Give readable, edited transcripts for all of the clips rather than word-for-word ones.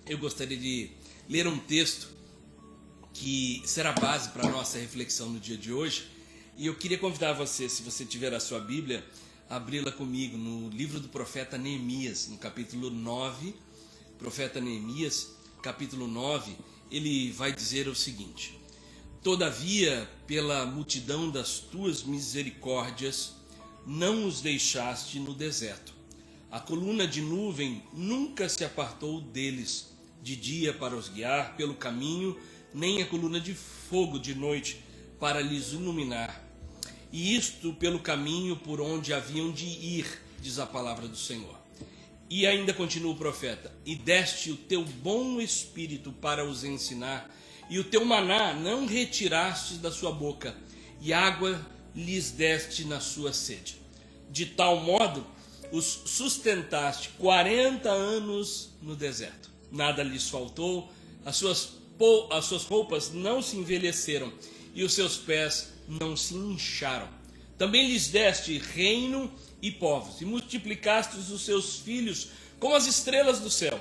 eu gostaria de ler um texto que será base para a nossa reflexão no dia de hoje. E eu queria convidar você, se você tiver a sua Bíblia, a abri-la comigo no livro do profeta Neemias, no capítulo 9. Profeta Neemias, capítulo 9, ele vai dizer o seguinte: Todavia, pela multidão das tuas misericórdias, não os deixaste no deserto. A coluna de nuvem nunca se apartou deles de dia para os guiar pelo caminho, nem a coluna de fogo de noite para lhes iluminar. E isto pelo caminho por onde haviam de ir, diz a palavra do Senhor. E ainda continua o profeta: E deste o teu bom espírito para os ensinar, e o teu maná não retiraste da sua boca, e água lhes deste na sua sede. De tal modo os sustentaste 40 anos no deserto. Nada lhes faltou, as suas roupas não se envelheceram, e os seus pés não se incharam. Também lhes deste reino e povos, e multiplicaste os seus filhos como as estrelas do céu,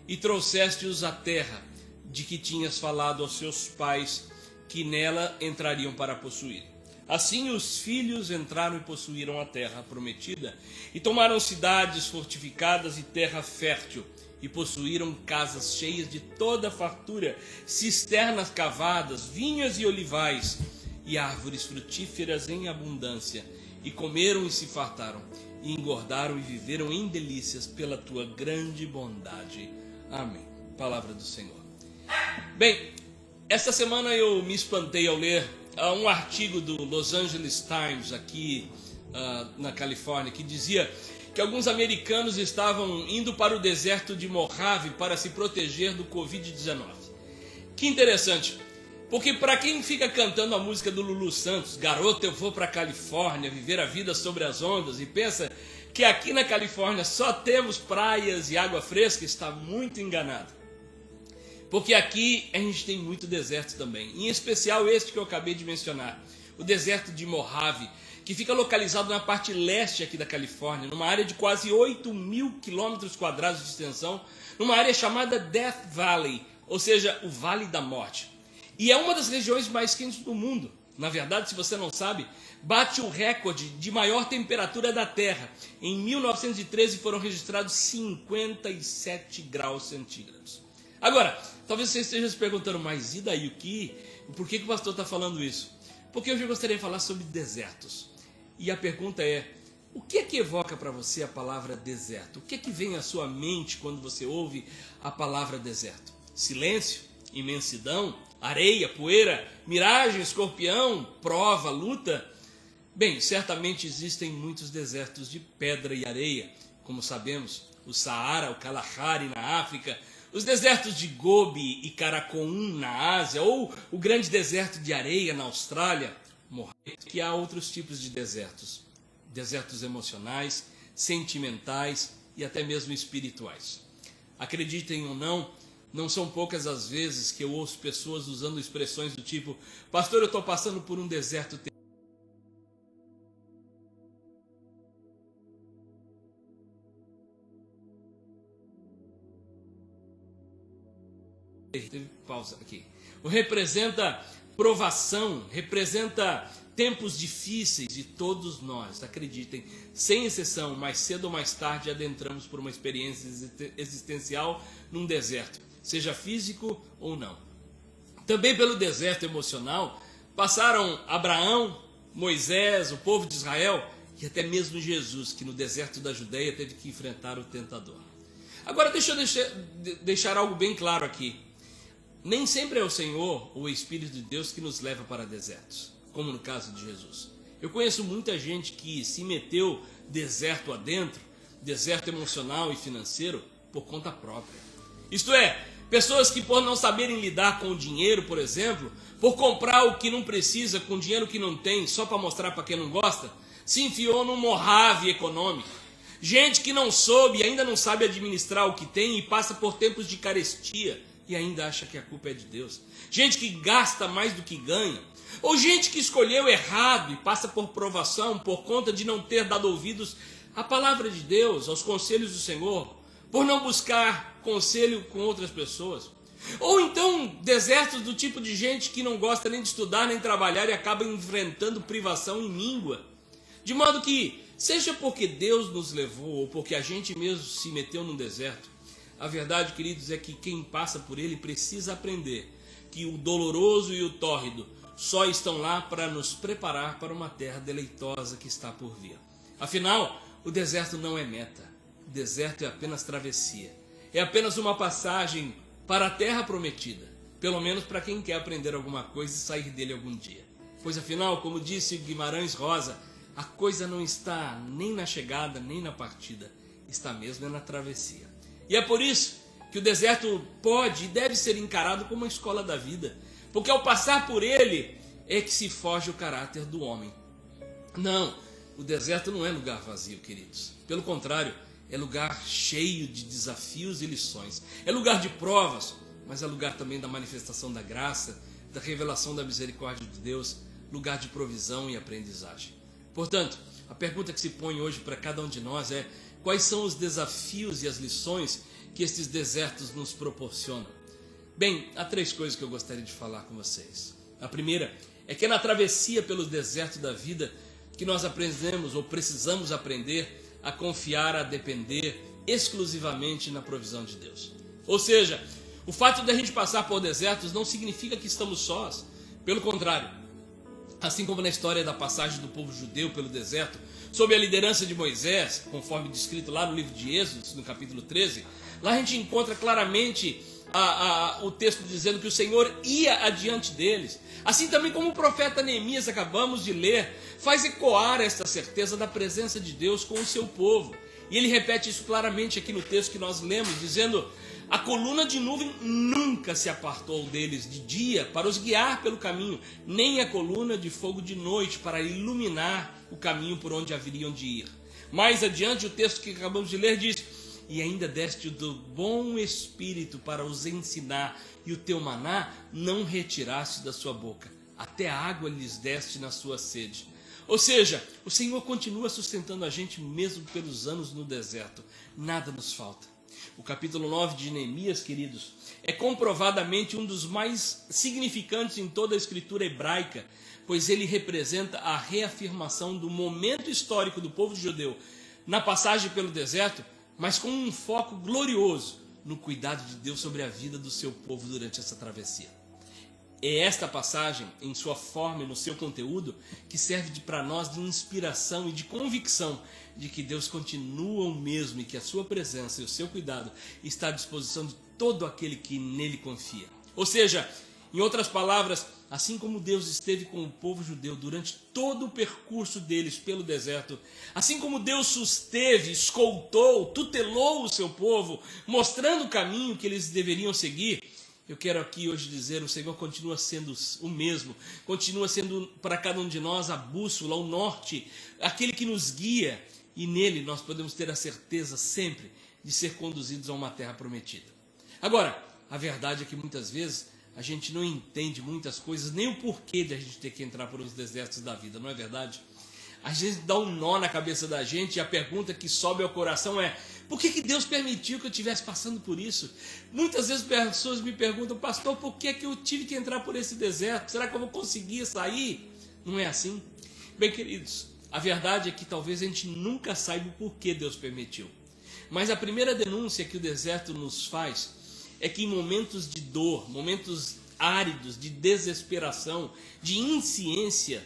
e trouxeste-os à terra de que tinhas falado aos seus pais, que nela entrariam para possuir. Assim os filhos entraram e possuíram a terra prometida, e tomaram cidades fortificadas e terra fértil, e possuíram casas cheias de toda fartura, cisternas cavadas, vinhas e olivais, e árvores frutíferas em abundância, e comeram e se fartaram, e engordaram e viveram em delícias pela tua grande bondade. Amém. Palavra do Senhor. Bem, esta semana eu me espantei ao ler um artigo do Los Angeles Times, aqui na Califórnia, que dizia que alguns americanos estavam indo para o deserto de Mojave para se proteger do Covid-19. Que interessante, porque para quem fica cantando a música do Lulu Santos, Garoto, eu vou para a Califórnia viver a vida sobre as ondas, e pensa que aqui na Califórnia só temos praias e água fresca, está muito enganado. Porque aqui a gente tem muito deserto também, em especial este que eu acabei de mencionar, o deserto de Mojave, que fica localizado na parte leste aqui da Califórnia, numa área de quase 8.000 quilômetros quadrados de extensão, numa área chamada Death Valley, ou seja, o Vale da Morte. E é uma das regiões mais quentes do mundo. Na verdade, se você não sabe, bate o recorde de maior temperatura da Terra. Em 1913 foram registrados 57 graus centígrados. Agora, talvez você esteja se perguntando, mas e daí por que o pastor está falando isso? Porque hoje eu gostaria de falar sobre desertos. E a pergunta é, o que é que evoca para você a palavra deserto? O que é que vem à sua mente quando você ouve a palavra deserto? Silêncio? Imensidão? Areia? Poeira? Miragem? Escorpião? Prova? Luta? Bem, certamente existem muitos desertos de pedra e areia, como sabemos, o Saara, o Kalahari na África, os desertos de Gobi e Karakoum na Ásia, ou o grande deserto de areia na Austrália, que há outros tipos de desertos. Desertos emocionais, sentimentais e até mesmo espirituais. Acreditem ou não, não são poucas as vezes que eu ouço pessoas usando expressões do tipo: pastor, eu estou passando por um deserto Teve pausa aqui. Representa provação, representa tempos difíceis, e todos nós, acreditem, sem exceção, mais cedo ou mais tarde adentramos por uma experiência existencial num deserto, seja físico ou não. Também pelo deserto emocional passaram Abraão, Moisés, o povo de Israel e até mesmo Jesus, que no deserto da Judeia teve que enfrentar o tentador. Agora deixa eu deixar algo bem claro aqui. Nem sempre é o Senhor ou o Espírito de Deus que nos leva para desertos, como no caso de Jesus. Eu conheço muita gente que se meteu deserto adentro, deserto emocional e financeiro, por conta própria. Isto é, pessoas que por não saberem lidar com o dinheiro, por exemplo, por comprar o que não precisa com o dinheiro que não tem, só para mostrar para quem não gosta, se enfiou num Mojave econômico. Gente que não soube e ainda não sabe administrar o que tem e passa por tempos de carestia e ainda acha que a culpa é de Deus. Gente que gasta mais do que ganha. Ou gente que escolheu errado e passa por provação por conta de não ter dado ouvidos à palavra de Deus, aos conselhos do Senhor. por não buscar conselho com outras pessoas. Ou então desertos do tipo de gente que não gosta nem de estudar nem trabalhar e acaba enfrentando privação em língua. De modo que, seja porque Deus nos levou ou porque a gente mesmo se meteu num deserto, a verdade, queridos, é que quem passa por ele precisa aprender que o doloroso e o tórrido só estão lá para nos preparar para uma terra deleitosa que está por vir. Afinal, o deserto não é meta. O deserto é apenas travessia. É apenas uma passagem para a terra prometida. Pelo menos para quem quer aprender alguma coisa e sair dele algum dia. Pois afinal, como disse Guimarães Rosa, a coisa não está nem na chegada nem na partida. Está mesmo na travessia. E é por isso que o deserto pode e deve ser encarado como uma escola da vida. Porque ao passar por ele é que se forja o caráter do homem. Não, o deserto não é lugar vazio, queridos. Pelo contrário, é lugar cheio de desafios e lições. É lugar de provas, mas é lugar também da manifestação da graça, da revelação da misericórdia de Deus, lugar de provisão e aprendizagem. Portanto, a pergunta que se põe hoje para cada um de nós é: quais são os desafios e as lições que estes desertos nos proporcionam? Bem, há 3 coisas que eu gostaria de falar com vocês. A primeira é que é na travessia pelos desertos da vida que nós aprendemos ou precisamos aprender a confiar, a depender exclusivamente na provisão de Deus. Ou seja, o fato de a gente passar por desertos não significa que estamos sós. Pelo contrário, assim como na história da passagem do povo judeu pelo deserto, sob a liderança de Moisés, conforme descrito lá no livro de Êxodo, no capítulo 13, lá a gente encontra claramente o texto dizendo que o Senhor ia adiante deles. Assim também como o profeta Neemias, acabamos de ler, faz ecoar esta certeza da presença de Deus com o seu povo. E ele repete isso claramente aqui no texto que nós lemos, dizendo: a coluna de nuvem nunca se apartou deles de dia para os guiar pelo caminho, nem a coluna de fogo de noite para iluminar o caminho por onde haveriam de ir. Mais adiante, o texto que acabamos de ler diz: e ainda deste do bom espírito para os ensinar, e o teu maná não retiraste da sua boca, até a água lhes deste na sua sede. Ou seja, o Senhor continua sustentando a gente mesmo pelos anos no deserto. Nada nos falta. O capítulo 9 de Neemias, queridos, é comprovadamente um dos mais significantes em toda a escritura hebraica, pois ele representa a reafirmação do momento histórico do povo judeu na passagem pelo deserto, mas com um foco glorioso no cuidado de Deus sobre a vida do seu povo durante essa travessia. É esta passagem, em sua forma e no seu conteúdo, que serve para nós de inspiração e de convicção de que Deus continua o mesmo e que a sua presença e o seu cuidado está à disposição de todo aquele que nele confia. Ou seja, em outras palavras, assim como Deus esteve com o povo judeu durante todo o percurso deles pelo deserto, assim como Deus susteve, escoltou, tutelou o seu povo, mostrando o caminho que eles deveriam seguir, eu quero aqui hoje dizer: o Senhor continua sendo o mesmo, continua sendo para cada um de nós a bússola, o norte, aquele que nos guia, e nele nós podemos ter a certeza sempre de ser conduzidos a uma terra prometida. Agora, a verdade é que muitas vezes a gente não entende muitas coisas, nem o porquê de a gente ter que entrar por os desertos da vida, não é verdade? A gente dá um nó na cabeça da gente e a pergunta que sobe ao coração é: por que Deus permitiu que eu estivesse passando por isso? Muitas vezes pessoas me perguntam: pastor, por que eu tive que entrar por esse deserto? Será que eu vou conseguir sair? Não é assim? Bem, queridos, a verdade é que talvez a gente nunca saiba o porquê Deus permitiu. Mas a primeira denúncia que o deserto nos faz é que em momentos de dor, momentos áridos, de desesperação, de insciência,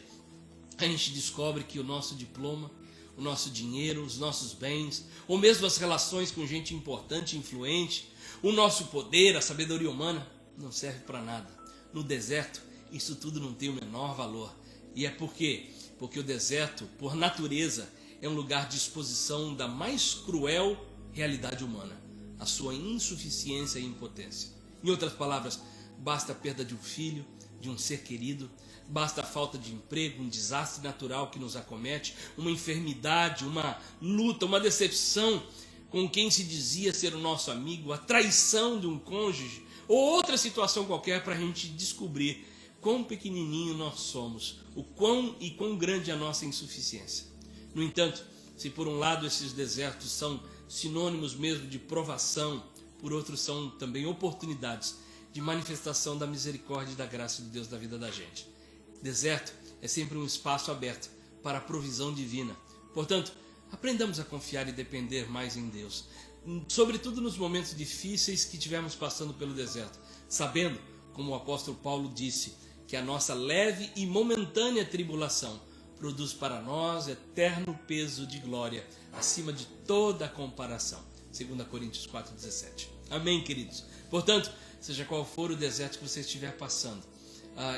a gente descobre que o nosso diploma, o nosso dinheiro, os nossos bens, ou mesmo as relações com gente importante e influente, o nosso poder, a sabedoria humana, não serve para nada. No deserto, isso tudo não tem o menor valor. E é por quê? Porque o deserto, por natureza, é um lugar de exposição da mais cruel realidade humana, a sua insuficiência e impotência. Em outras palavras, basta a perda de um filho, de um ser querido, basta a falta de emprego, um desastre natural que nos acomete, uma enfermidade, uma luta, uma decepção com quem se dizia ser o nosso amigo, a traição de um cônjuge ou outra situação qualquer para a gente descobrir quão pequenininho nós somos, o quão grande é a nossa insuficiência. No entanto, se por um lado esses desertos são sinônimos mesmo de provação, por outros são também oportunidades de manifestação da misericórdia e da graça de Deus na vida da gente. Deserto é sempre um espaço aberto para a provisão divina. Portanto, aprendamos a confiar e depender mais em Deus, sobretudo nos momentos difíceis que estivermos passando pelo deserto, sabendo, como o apóstolo Paulo disse, que a nossa leve e momentânea tribulação produz para nós eterno peso de glória, acima de toda comparação. 2 Coríntios 4,17. Amém, queridos? Portanto, seja qual for o deserto que você estiver passando,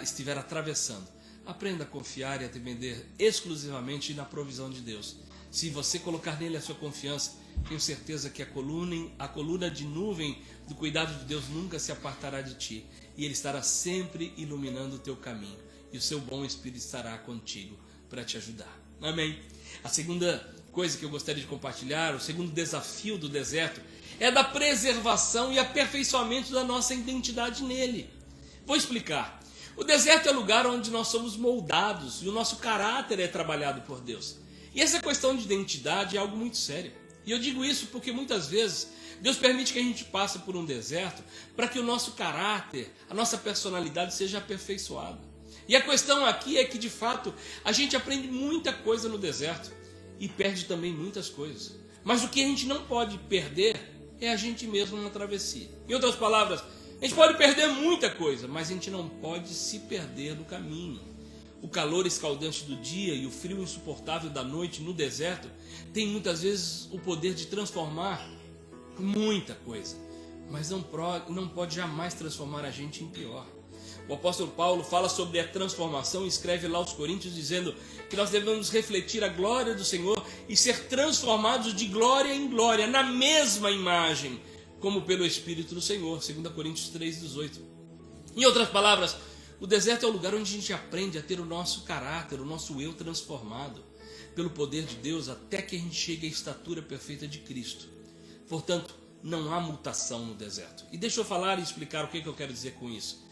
estiver atravessando, aprenda a confiar e a depender exclusivamente na provisão de Deus. Se você colocar nele a sua confiança, tenho certeza que a coluna de nuvem do cuidado de Deus nunca se apartará de ti, e ele estará sempre iluminando o teu caminho, e o seu bom Espírito estará contigo para te ajudar. Amém? A segunda coisa que eu gostaria de compartilhar, o segundo desafio do deserto, é da preservação e aperfeiçoamento da nossa identidade nele. Vou explicar. O deserto é o lugar onde nós somos moldados e o nosso caráter é trabalhado por Deus. E essa questão de identidade é algo muito sério. E eu digo isso porque muitas vezes Deus permite que a gente passe por um deserto para que o nosso caráter, a nossa personalidade seja aperfeiçoada. E a questão aqui é que, de fato, a gente aprende muita coisa no deserto e perde também muitas coisas. Mas o que a gente não pode perder é a gente mesmo na travessia. Em outras palavras, a gente pode perder muita coisa, mas a gente não pode se perder no caminho. O calor escaldante do dia e o frio insuportável da noite no deserto tem muitas vezes o poder de transformar muita coisa, mas não pode jamais transformar a gente em pior. O apóstolo Paulo fala sobre a transformação e escreve lá aos Coríntios dizendo que nós devemos refletir a glória do Senhor e ser transformados de glória em glória, na mesma imagem, como pelo Espírito do Senhor, 2 Coríntios 3,18. Em outras palavras, o deserto é o lugar onde a gente aprende a ter o nosso caráter, o nosso eu transformado pelo poder de Deus até que a gente chegue à estatura perfeita de Cristo. Portanto, não há mutação no deserto. E deixa eu falar e explicar o que eu quero dizer com isso.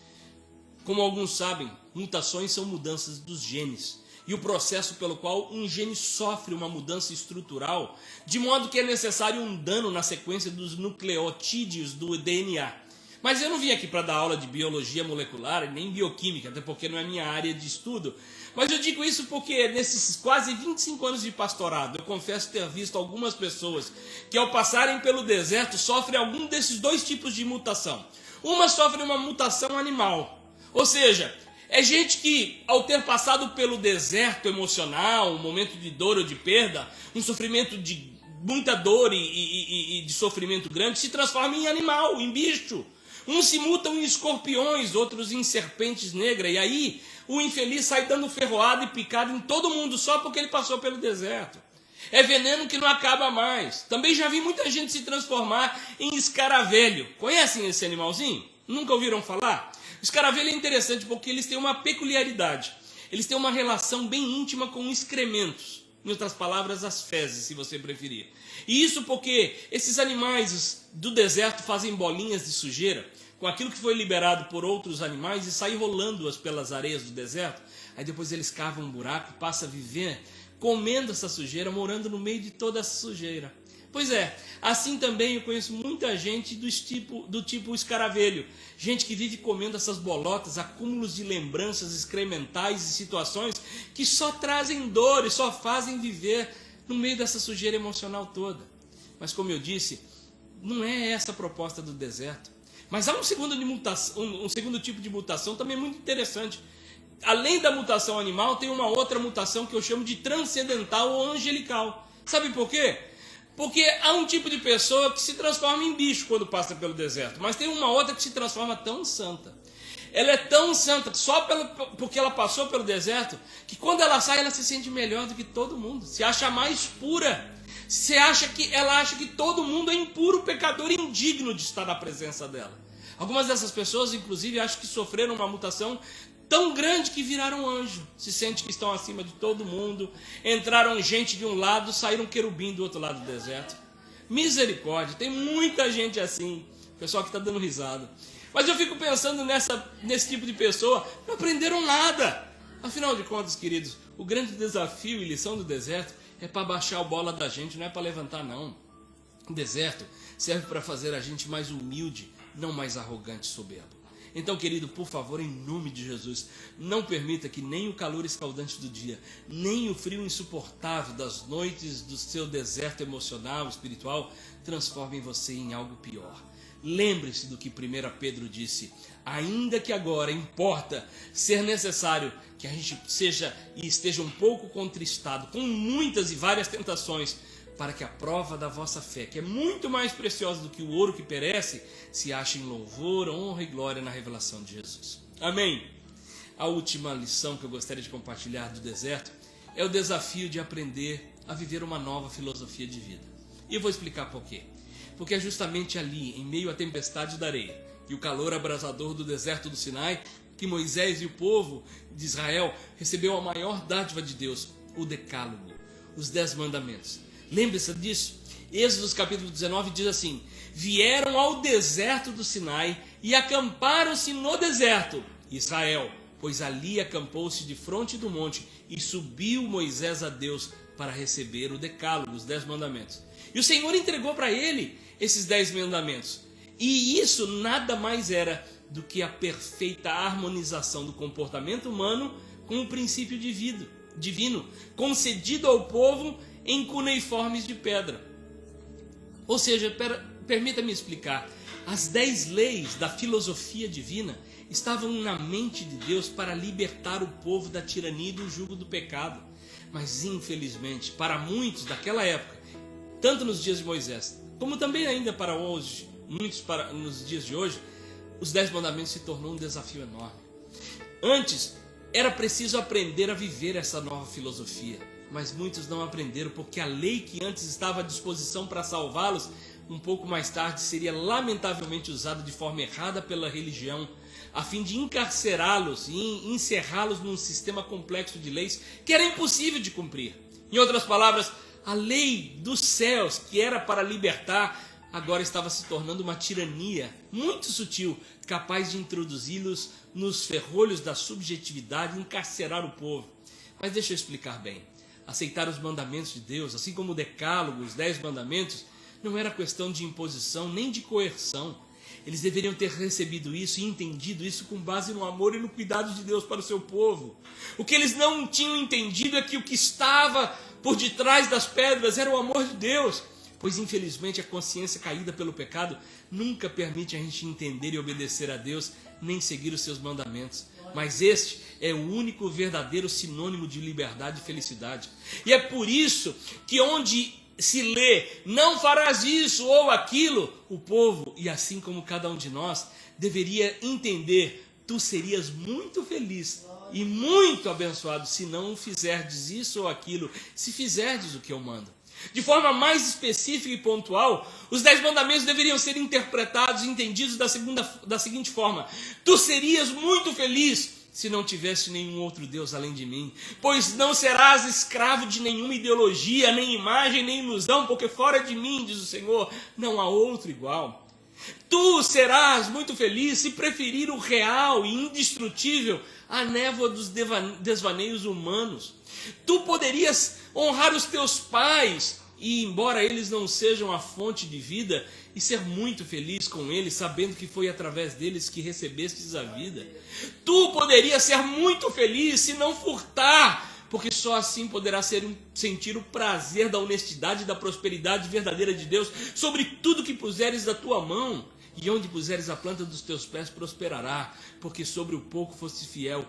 Como alguns sabem, mutações são mudanças dos genes. E o processo pelo qual um gene sofre uma mudança estrutural, de modo que é necessário um dano na sequência dos nucleotídeos do DNA. Mas eu não vim aqui para dar aula de biologia molecular, nem bioquímica, até porque não é minha área de estudo. Mas eu digo isso porque nesses quase 25 anos de pastorado, eu confesso ter visto algumas pessoas que ao passarem pelo deserto sofrem algum desses dois tipos de mutação. Uma sofre uma mutação animal, ou seja, é gente que ao ter passado pelo deserto emocional, um momento de dor ou de perda, um sofrimento de muita dor e de sofrimento grande, se transforma em animal, em bicho. Uns se mutam em escorpiões, outros em serpentes negras. E aí o infeliz sai dando ferroada e picada em todo mundo só porque ele passou pelo deserto. É veneno que não acaba mais. Também já vi muita gente se transformar em escaravelho. Conhecem esse animalzinho? Nunca ouviram falar? O escaravelho é interessante porque eles têm uma peculiaridade. Eles têm uma relação bem íntima com excrementos. Em outras palavras, as fezes, se você preferir. E isso porque esses animais do deserto fazem bolinhas de sujeira com aquilo que foi liberado por outros animais e saem rolando-as pelas areias do deserto. Aí depois eles cavam um buraco e passam a viver comendo essa sujeira, morando no meio de toda essa sujeira. Pois é, assim também eu conheço muita gente do tipo escaravelho. Gente que vive comendo essas bolotas, acúmulos de lembranças excrementais e situações que só trazem dor e só fazem viver no meio dessa sujeira emocional toda. Mas como eu disse, não é essa a proposta do deserto. Mas há um segundo tipo de mutação também muito interessante. Além da mutação animal, tem uma outra mutação que eu chamo de transcendental ou angelical. Sabe por quê? Porque há um tipo de pessoa que se transforma em bicho quando passa pelo deserto, mas tem uma outra que se transforma tão santa. Ela é tão santa só porque ela passou pelo deserto, que quando ela sai, ela se sente melhor do que todo mundo. Se acha mais pura. Ela acha que todo mundo é impuro, pecador e indigno de estar na presença dela. Algumas dessas pessoas, inclusive, acham que sofreram uma mutação tão grande que viraram anjo. Se sentem que estão acima de todo mundo. Entraram gente de um lado, saíram querubim do outro lado do deserto. Misericórdia, tem muita gente assim. O pessoal que está dando risada. Mas eu fico pensando nesse tipo de pessoa, não aprenderam nada. Afinal de contas, queridos, o grande desafio e lição do deserto é para baixar a bola da gente, não é para levantar não. O deserto serve para fazer a gente mais humilde, não mais arrogante e soberbo. Então, querido, por favor, em nome de Jesus, não permita que nem o calor escaldante do dia, nem o frio insuportável das noites do seu deserto emocional, espiritual, transformem você em algo pior. Lembre-se do que 1 Pedro disse: ainda que agora importa ser necessário que a gente seja e esteja um pouco contristado, com muitas e várias tentações, para que a prova da vossa fé, que é muito mais preciosa do que o ouro que perece, se ache em louvor, honra e glória na revelação de Jesus. Amém. A última lição que eu gostaria de compartilhar do deserto é o desafio de aprender a viver uma nova filosofia de vida. E eu vou explicar por quê. Porque é justamente ali, em meio à tempestade da areia e o calor abrasador do deserto do Sinai, que Moisés e o povo de Israel recebeu a maior dádiva de Deus, o Decálogo, os 10 mandamentos. Lembre-se disso. Êxodo capítulo 19 diz assim: vieram ao deserto do Sinai e acamparam-se no deserto, Israel, pois ali acampou-se defronte do monte, e subiu Moisés a Deus para receber o decálogo, os 10 mandamentos. E o Senhor entregou para ele esses 10 mandamentos. E isso nada mais era do que a perfeita harmonização do comportamento humano com o princípio divino, concedido ao povo em cuneiformes de pedra. Ou seja, permita-me explicar, as 10 leis da filosofia divina estavam na mente de Deus para libertar o povo da tirania e do jugo do pecado. Mas infelizmente, para muitos daquela época, tanto nos dias de Moisés, como também ainda para hoje, nos dias de hoje, os 10 mandamentos se tornou um desafio enorme. Antes, era preciso aprender a viver essa nova filosofia, mas muitos não aprenderam, porque a lei que antes estava à disposição para salvá-los, um pouco mais tarde seria lamentavelmente usada de forma errada pela religião, a fim de encarcerá-los e encerrá-los num sistema complexo de leis que era impossível de cumprir. Em outras palavras, a lei dos céus, que era para libertar, agora estava se tornando uma tirania muito sutil, capaz de introduzi-los nos ferrolhos da subjetividade e encarcerar o povo. Mas deixa eu explicar bem. Aceitar os mandamentos de Deus, assim como o decálogo, os 10 mandamentos, não era questão de imposição nem de coerção. Eles deveriam ter recebido isso e entendido isso com base no amor e no cuidado de Deus para o seu povo. O que eles não tinham entendido é que o que estava por detrás das pedras era o amor de Deus. Pois infelizmente a consciência caída pelo pecado nunca permite a gente entender e obedecer a Deus, nem seguir os seus mandamentos. Mas este é o único verdadeiro sinônimo de liberdade e felicidade. E é por isso que onde se lê, não farás isso ou aquilo, o povo, e assim como cada um de nós, deveria entender: tu serias muito feliz e muito abençoado se não fizerdes isso ou aquilo, se fizerdes o que eu mando. De forma mais específica e pontual, os 10 mandamentos deveriam ser interpretados e entendidos da seguinte forma: tu serias muito feliz se não tivesse nenhum outro Deus além de mim, pois não serás escravo de nenhuma ideologia, nem imagem, nem ilusão, porque fora de mim, diz o Senhor, não há outro igual. Tu serás muito feliz se preferir o real e indestrutível à névoa dos desvaneios humanos. Tu poderias honrar os teus pais, e embora eles não sejam a fonte de vida, e ser muito feliz com eles, sabendo que foi através deles que recebestes a vida. Tu poderias ser muito feliz se não furtar, porque só assim poderás sentir o prazer da honestidade e da prosperidade verdadeira de Deus sobre tudo que puseres da tua mão. E onde puseres a planta dos teus pés prosperará, porque sobre o pouco foste fiel,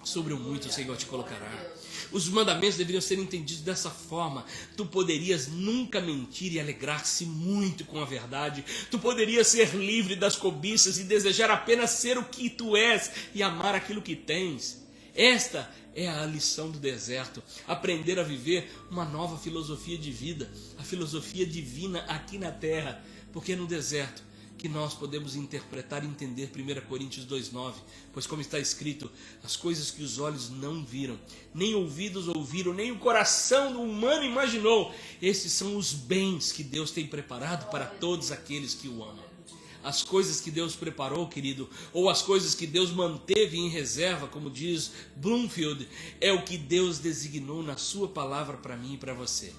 sobre o muito o Senhor te colocará. Os mandamentos deveriam ser entendidos dessa forma. Tu poderias nunca mentir e alegrar-se muito com a verdade. Tu poderias ser livre das cobiças e desejar apenas ser o que tu és e amar aquilo que tens. Esta é a lição do deserto. Aprender a viver uma nova filosofia de vida, a filosofia divina aqui na terra, porque no deserto que nós podemos interpretar e entender 1 Coríntios 2,9, pois como está escrito, as coisas que os olhos não viram, nem ouvidos ouviram, nem o coração do humano imaginou, esses são os bens que Deus tem preparado para todos aqueles que o amam. As coisas que Deus preparou, querido, ou as coisas que Deus manteve em reserva, como diz Bloomfield, é o que Deus designou na sua palavra para mim e para você.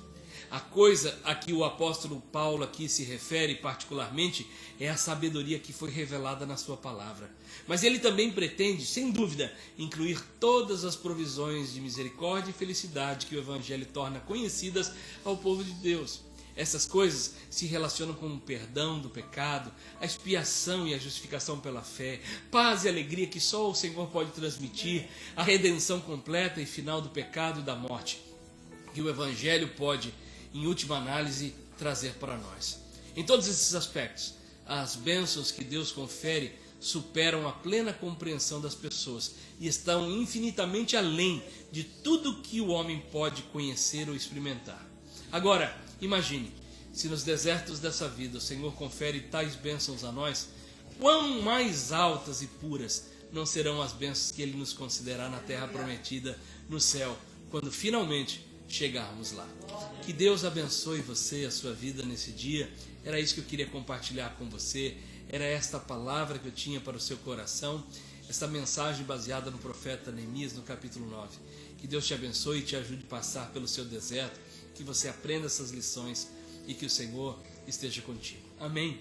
A coisa a que o apóstolo Paulo aqui se refere particularmente é a sabedoria que foi revelada na sua palavra. Mas ele também pretende, sem dúvida, incluir todas as provisões de misericórdia e felicidade que o Evangelho torna conhecidas ao povo de Deus. Essas coisas se relacionam com o perdão do pecado, a expiação e a justificação pela fé, paz e alegria que só o Senhor pode transmitir, a redenção completa e final do pecado e da morte, que o Evangelho pode, em última análise, trazer para nós. Em todos esses aspectos, as bênçãos que Deus confere superam a plena compreensão das pessoas e estão infinitamente além de tudo que o homem pode conhecer ou experimentar. Agora, imagine, se nos desertos dessa vida o Senhor confere tais bênçãos a nós, quão mais altas e puras não serão as bênçãos que Ele nos concederá na terra prometida, no céu, quando finalmente chegarmos lá. Que Deus abençoe você e a sua vida nesse dia. Era isso que eu queria compartilhar com você. Era esta palavra que eu tinha para o seu coração, esta mensagem baseada no profeta Neemias, no capítulo 9. Que Deus te abençoe e te ajude a passar pelo seu deserto, que você aprenda essas lições e que o Senhor esteja contigo. Amém.